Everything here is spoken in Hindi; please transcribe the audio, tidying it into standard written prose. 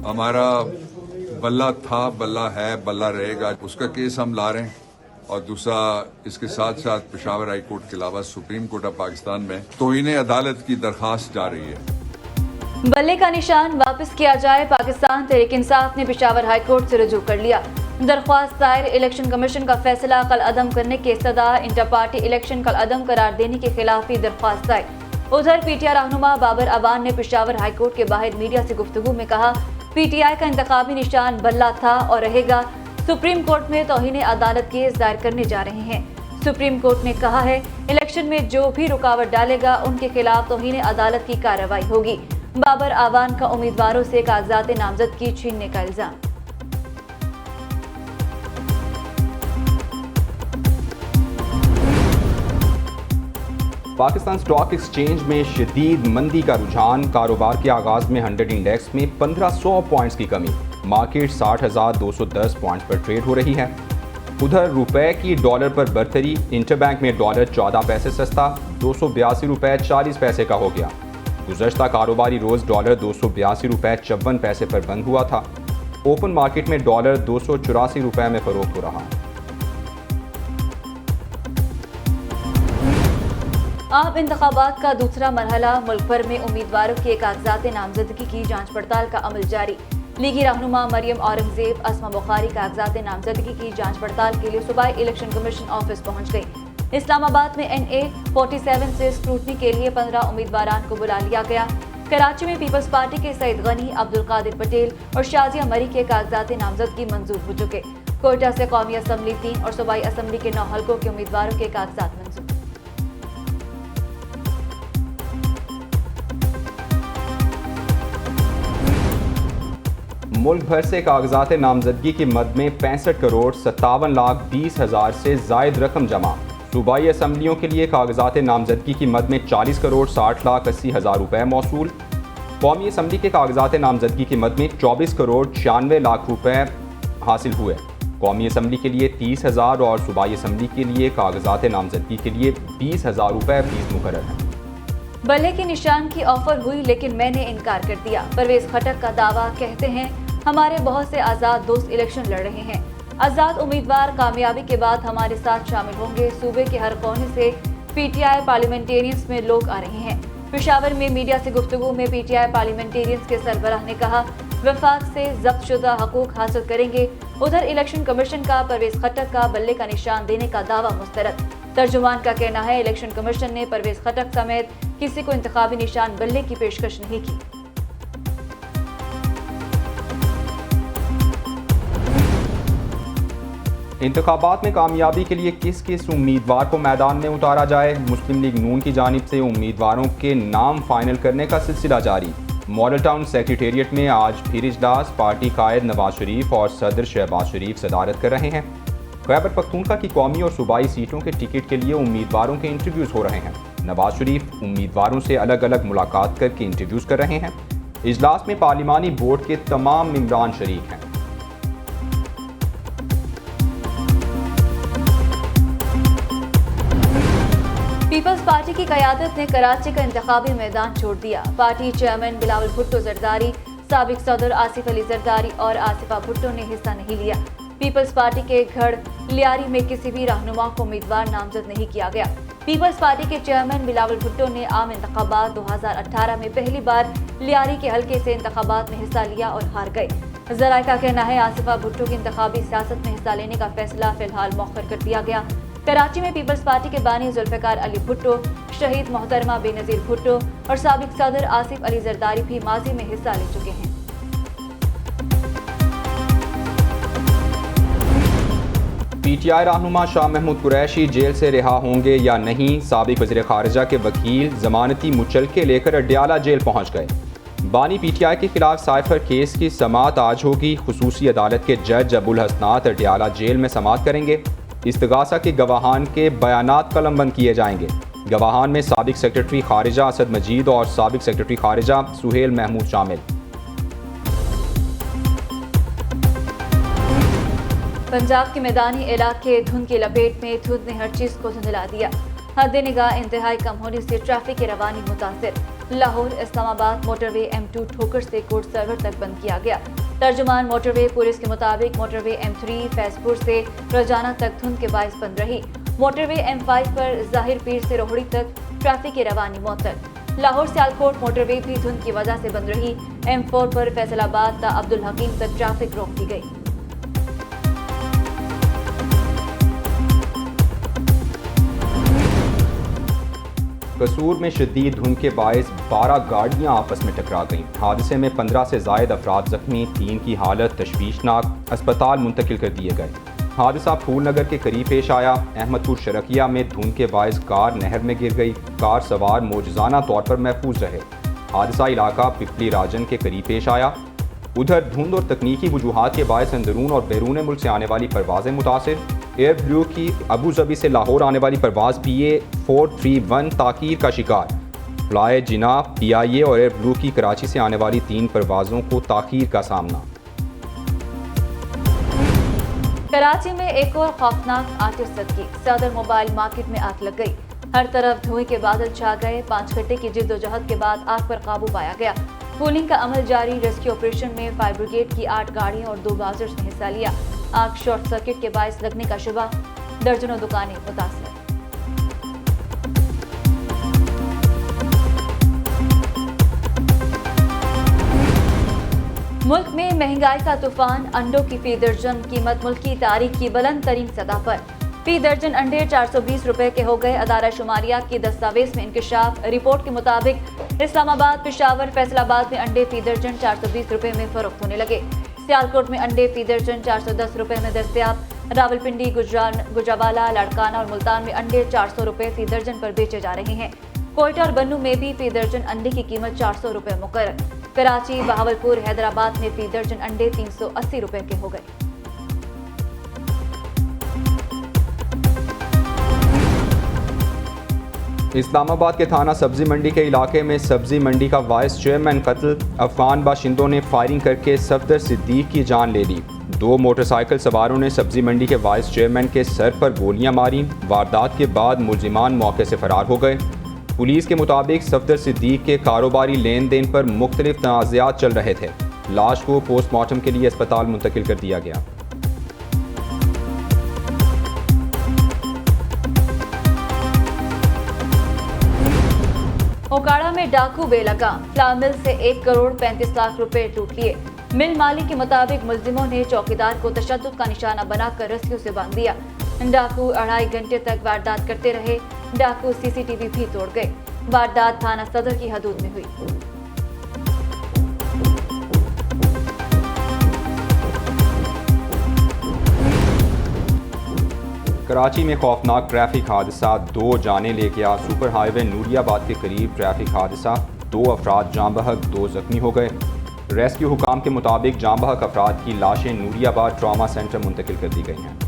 हमारा बल्ला था, बल्ला है, बल्ला रहेगा, उसका केस हम ला रहे हैं। और दूसरा इसके साथ साथ पेशावर हाई कोर्ट के अलावा सुप्रीम कोर्ट ऑफ पाकिस्तान में तौहीन अदालत की दरखास्त जा रही है। बल्ले का निशान वापस किया जाए, पाकिस्तान तहरीक इंसाफ ने पेशावर हाई कोर्ट से रुजू कर लिया। दरख्वास्त दायर, इलेक्शन कमीशन का फैसला कल अदम करने की इस्तदा, इंटर पार्टी इलेक्शन कल अदम करार देने के खिलाफ भी दरख्वास्त दायर। उधर पीटीआई रहनुमा बाबर अवान ने पेशावर हाई कोर्ट के बाहर मीडिया से गुफ्तगू में कहा, पीटीआई का इंतखाबी निशान बल्ला था और रहेगा। सुप्रीम कोर्ट में तौहीन अदालत केस दायर करने जा रहे हैं। सुप्रीम कोर्ट ने कहा है, इलेक्शन में जो भी रुकावट डालेगा उनके खिलाफ तौहीन अदालत की कार्रवाई होगी। बाबर आवान का उम्मीदवारों से कागजात नामजदगी छीनने का इल्जाम। पाकिस्तान स्टॉक एक्सचेंज में शदीद मंदी का रुझान, कारोबार के आगाज में 100 इंडेक्स में 1500 पॉइंट्स की कमी, मार्केट 60,210 पॉइंट्स पर ट्रेड हो रही है। उधर रुपए की डॉलर पर बरतरी, इंटरबैंक में डॉलर 14 पैसे सस्ता 282 रुपए 40 पैसे का हो गया। गुज़श्ता कारोबारी रोज़ डॉलर 282 रुपए 54 पैसे पर बंद हुआ था। ओपन मार्केट में डॉलर 284 रुपए में फरोख्त हो रहा। आम इंतखाबात का दूसरा मरहला, मुल्क भर में उम्मीदवारों के कागजात नामजदगी की जांच पड़ताल का अमल जारी। लीगी रहनुमा मरियम औरंगजेब, अस्मा बुखारी कागजात नामजदगी की जांच पड़ताल के लिए सुबह इलेक्शन कमीशन ऑफिस पहुंच गई। इस्लामाबाद में NA 47 से स्क्रूटनी के लिए 15 उम्मीदवारान को बुला लिया गया। कराची में पीपल्स पार्टी के सईद गनी, अब्दुल कादिर पटेल और शाजिया मरी के कागजात नामजदगी मंजूर हो चुके। कोयटा से कौमी असम्बली 3 और सूबाई असम्बली के 9 हल्कों के उम्मीदवारों के कागजात मंजूर। मुल्क भर से कागजात नामजदगी की मद में 65 करोड़ 57 लाख 20 हज़ार से जायद रकम जमा। सूबाई असम्बलियों के लिए कागजात नामजदगी की मद में 40 करोड़ 60 लाख 80 हज़ार रुपये मौसूल। कौमी असम्बली के कागजात नामजदगी की मद में 24 करोड़ 96 लाख रुपये हासिल हुए। कौमी असम्बली के लिए 30,000 और सूबाई असम्बली के लिए कागजात नामजदगी के लिए 20,000 रुपये फीस मुकर्रर है। बल्ले के निशान की ऑफर हुई लेकिन मैंने इनकार कर दिया, परवेज खटक का दावा। कहते हैं, हमारे बहुत से आज़ाद दोस्त इलेक्शन लड़ रहे हैं। आज़ाद उम्मीदवार कामयाबी के बाद हमारे साथ शामिल होंगे। सूबे के हर कोने से पीटीआई पार्लियामेंटेरियंस में लोग आ रहे हैं। पेशावर में मीडिया से गुफ्तगू में पीटीआई पार्लियामेंटेरियंस के सरबराह ने कहा, वफाक से जब्त शुदा हकूक हासिल करेंगे। उधर इलेक्शन कमीशन का परवेज खटक का बल्ले का निशान देने का दावा मुस्तरद। तर्जुमान का कहना है, इलेक्शन कमीशन ने परवेज खटक समेत किसी को इंतखाबी निशान बल्ले की पेशकश नहीं की। इंतखाबात में कामयाबी के लिए किस किस उम्मीदवार को मैदान में उतारा जाए, मुस्लिम लीग नून की जानिब से उम्मीदवारों के नाम फाइनल करने का सिलसिला जारी। मॉडल टाउन सेक्रेटेरिएट में आज फिर इजलास, पार्टी कायद नवाज शरीफ और सदर शहबाज शरीफ सदारत कर रहे हैं। खैबर पख्तूनख्वा की कौमी और सूबाई सीटों के टिकट के लिए उम्मीदवारों के इंटरव्यूज़ हो रहे हैं। नवाज शरीफ उम्मीदवारों से अलग अलग मुलाकात करके इंटरव्यूज़ कर रहे हैं। इजलास में पार्लिमानी बोर्ड के तमाम मेंबरान शरीक हैं। पीपल्स पार्टी की क़यादत ने कराची का इंतखाबी मैदान छोड़ दिया। पार्टी चेयरमैन बिलावल भुट्टो जरदारी, साबिक सदर आसिफ अली जरदारी और आसिफा भुट्टो ने हिस्सा नहीं लिया। पीपल्स पार्टी के गढ़ लियारी में किसी भी रहनुमा को उम्मीदवार नामजद नहीं किया गया। पीपल्स पार्टी के चेयरमैन बिलावल भुट्टो ने आम इंतखाबात 2018 में पहली बार लियारी के हल्के से इंतखाबात में हिस्सा लिया और हार गए। जराए का कहना है, आसिफा भुट्टो की इंतखाबी सियासत में हिस्सा लेने का फैसला फिलहाल मौखर कर दिया गया। कराची में पीपल्स पार्टी के बानी जुल्फ़िकार अली भुट्टो, शहीद मोहतरमा बेनज़ीर भुट्टो और साबिक सदर आसिफ अली जरदारी भी माजी में हिस्सा ले चुके हैं। पीटीआई रहनुमा शाह महमूद कुरैशी जेल से रिहा होंगे या नहीं, साबिक वज़ीर ख़ारिजा के वकील ज़मानती मुचलके लेकर अडयाला जेल पहुँच गए। बानी पीटीआई के खिलाफ साइफर केस की समाअत आज होगी। खुसूसी अदालत के जज अबुल हसनात अडयाला जेल में समाअत करेंगे। इस्तगासा के गवाहान के बयानात कलमबंद किए जाएंगे। गवाहान में साबिक सेक्रेटरी खारिजा असद मजीद और साबिक सेक्रेटरी खारिजा सुहेल महमूद शामिल। पंजाब के मैदानी इलाके धुंध की लपेट में, धुंध ने हर चीज को धुंधला दिया। हद निगाह इंतहाई कम होने से ट्रैफिक की रवानी मुतासिर। लाहौर इस्लामाबाद मोटरवे M2 ठोकर से कोर्ट सर्वर तक बंद किया गया। तर्जुमान मोटरवे पुलिस के मुताबिक मोटरवे M3 फैजपुर से रोजाना तक धुंध के बायस बंद रही। मोटरवे M5 पर जाहिर पीर से रोहड़ी तक ट्रैफिक की रवानी मुअत्तल। लाहौर सियालकोट मोटरवे भी धुंध की वजह से बंद रही। M4 पर फैसलाबाद ता अब्दुल हकीम तक ट्रैफिक रोक दी गई। कसूर में शदीद धुंध के बायस 12 गाड़ियां आपस में टकरा गईं। हादसे में 15 से जायद अफराद जख्मी, 3 की हालत तशवीशनाक, अस्पताल मुंतकिल कर दिए गए। हादसा फूल नगर के करीब पेश आया। अहमदपुर शरकिया में धुंध के बायस कार नहर में गिर गई। कार सवार मौजूजाना तौर पर महफूज रहे। हादसा इलाका पिपली राजन के करीब पेश आया। उधर धुंध और तकनीकी वजूहात के बायस अंदरून और बैरून मुल्क से आने वाली परवाजें मुतासिर। एयर ब्लू की अबू धाबी से लाहौर आने वाली परवाज PA 431 ताकीर का शिकार। फ्लाई जिना PIA और एयर ब्लू की कराची से आने वाली 3 परवाजों को ताकीर का सामना। कराची में एक और खौफनाक आतिश ज़दगी। सदर मोबाइल मार्केट में आग लग गई। हर तरफ धुएं के बादल छा गए। 5 घंटे की जिद्दोजहद के बाद आग पर काबू पाया गया। कूलिंग का अमल जारी। रेस्क्यू ऑपरेशन में फायर ब्रिगेड की 8 गाड़ियां और 2 बाजर्स ने हिस्सा लिया। आग शॉर्ट सर्किट के बायस लगने का शुबा। दर्जनों दुकानें मुतासर। मुल्क में महंगाई का तूफान। अंडों की फी दर्जन कीमत मुल्क की तारीख की बुलंद तरीन सतह पर। फी दर्जन अंडे 420 रुपए के हो गए। अदारा शुमारियात की दस्तावेज में इंकशाफ। रिपोर्ट के मुताबिक इस्लामाबाद, पेशावर, फैसलाबाद में अंडे फी दर्जन 420 रुपए में फरोख्त होने लगे। सियालकोट में अंडे फी दर्जन 410 रुपए में दस्तयाब। रावलपिंडी, गुजरावाला, लाड़काना और मुल्तान में अंडे 400 रुपए फी दर्जन पर बेचे जा रहे हैं। कोयटा और बन्नू में भी फी दर्जन अंडे की कीमत 400 रुपए मुकर्रर। कराची, बहावलपुर, हैदराबाद में फी दर्जन अंडे 380 रुपए के हो गए। इस्लामाबाद के थाना सब्जी मंडी के इलाके में सब्जी मंडी का वाइस चेयरमैन कत्ल। अफगान बाशिंदों ने फायरिंग करके सफदर सिद्दीक की जान ले ली। 2 मोटरसाइकिल सवारों ने सब्जी मंडी के वाइस चेयरमैन के सर पर गोलियां मारी। वारदात के बाद मुलजिमान मौके से फरार हो गए। पुलिस के मुताबिक सफदर सिद्दीक के कारोबारी लेन देन पर मुख्तलिफ तनाज़ात चल रहे थे। लाश को पोस्टमार्टम के लिए अस्पताल मुंतकिल कर दिया गया। ओकाड़ा में डाकू बेलगाम। फ्लावर मिल से 1 करोड़ 35 लाख रुपए लूट लिए। मिल मालिक के मुताबिक मुलजिमों ने चौकीदार को तशद्दुद का निशाना बनाकर रस्सियों से बांध दिया। डाकू 2.5 घंटे तक वारदात करते रहे। डाकू CCTV भी तोड़ गए। वारदात थाना सदर की हदूद में हुई। कराची में खौफनाक ट्रैफिक हादसा, 2 जाने ले गया। सुपर हाईवे नूरियाबाद के करीब ट्रैफिक हादसा, 2 अफराद जाँ बहक, 2 जख्मी हो गए। रेस्क्यू हुकाम के मुताबिक जाँ बहक अफराद की लाशें नूरियाबाद ट्रॉमा सेंटर मुंतकिल कर दी गई हैं।